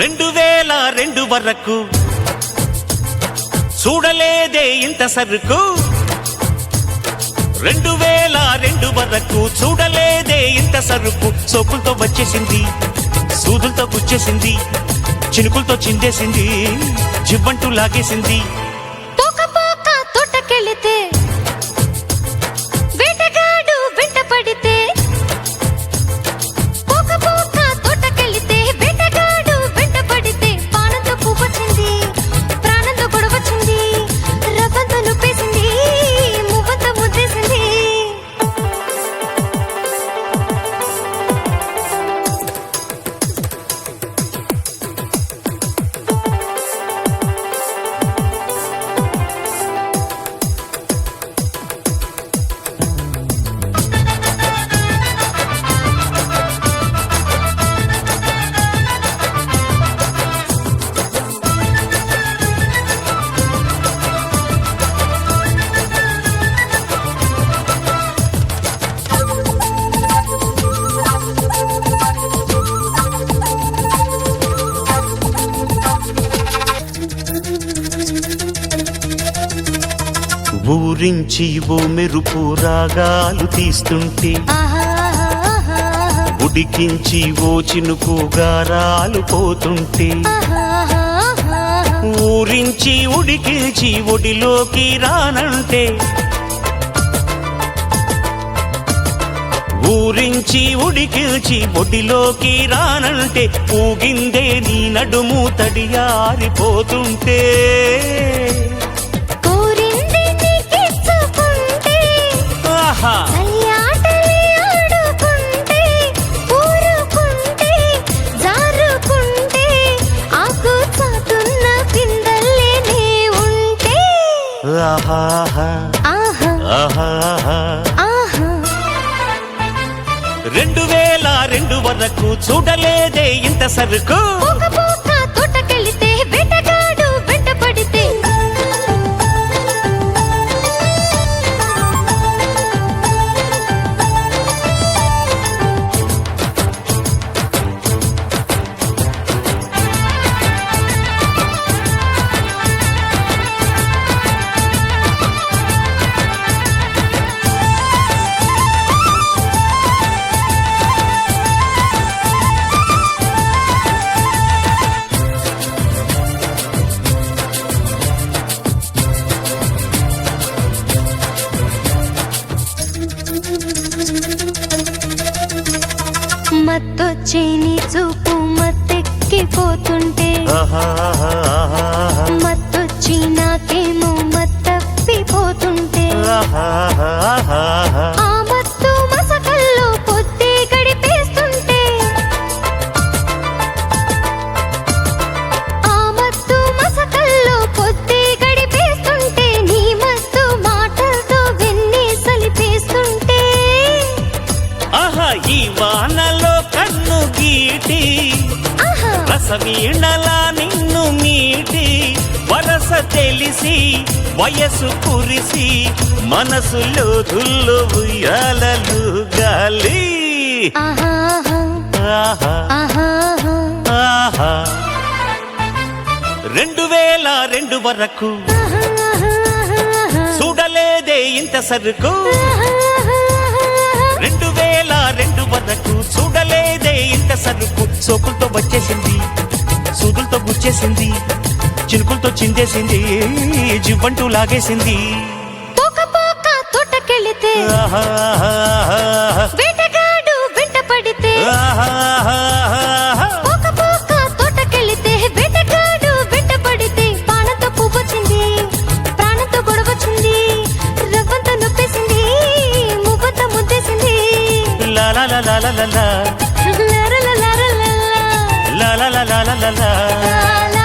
2002 వరకు చూడలేదే ఇంత సరుకు 2002 వరకు చూడలేదే ఇంత సరుకు సోకులతో వచ్చేసింది సూదులతో గుచ్చేసింది చినుకులతో చిందేసింది జివ్వంటూ లాగేసింది తోటకెళితే వేటగాడు వెంట పడితే తోటకెళితే వేటగాడు వెంట పడితే పానంతో పువ్వొచ్చింది ప్రాణంతో గొడవచ్చింది రవ్వంతో నొప్పేసింది మువ్వంతో ముద్దేసింది ఊరించి ఓ మెరుపు రాగాలు తీస్తుంటే ఉడికించి ఓ చినుకు గారాలు పోతుంటే ఊరించి ఉడికించి ఒడిలోకి రానంటే ఊరించి ఉడికించి ఒడిలోకి రానంటే ఊగిందే నీ నడుము తడియారిపోతుంటే ఆహా 2002 వరకు చూడలేదే ఇంత సరుకు తోటకెళితే వేటగాడు వెంట పడితే మత్తొచ్చే నీ చూపు మత్తెక్కిపోతుంటే మత్తొచ్చి నాకేమో మత్తప్పిపోతుంటే ఆ మత్తు మసకల్లో పొద్దే గడిపేస్తుంటే ఆ మత్తు మసకల్లో పొద్దే గడిపేస్తుంటే నీ మత్తు మాటలతో వెన్నే సలిపేస్తుంటే ఈ వానలో కన్ను గీటి రసవీణలా నిన్ను మీటి వరస తెలిసి వయసు కురిసి మనసులో దుల్లు ఉయ్యాలలు గాలి 2002 వరకు చూడలేదే ఇంత సరుకు 2002 వరకు చూడలేదే ఇంత సరుకు సోకులతో వచ్చేసింది సూదులతో గుచ్చేసింది చినుకులతో చిందేసింది జివ్వంటూ లాగేసింది తోటకెళితే వేటగాడు వెంట పడితే తోటకెళితే వేటగాడు వెంట పడితే పానంతో పువ్వొచ్చింది ప్రాణంతో గొడవచ్చింది రవ్వంతో నొప్పేసింది మువ్వంతో ముద్దేసింది la la la la la la la la la la la la la la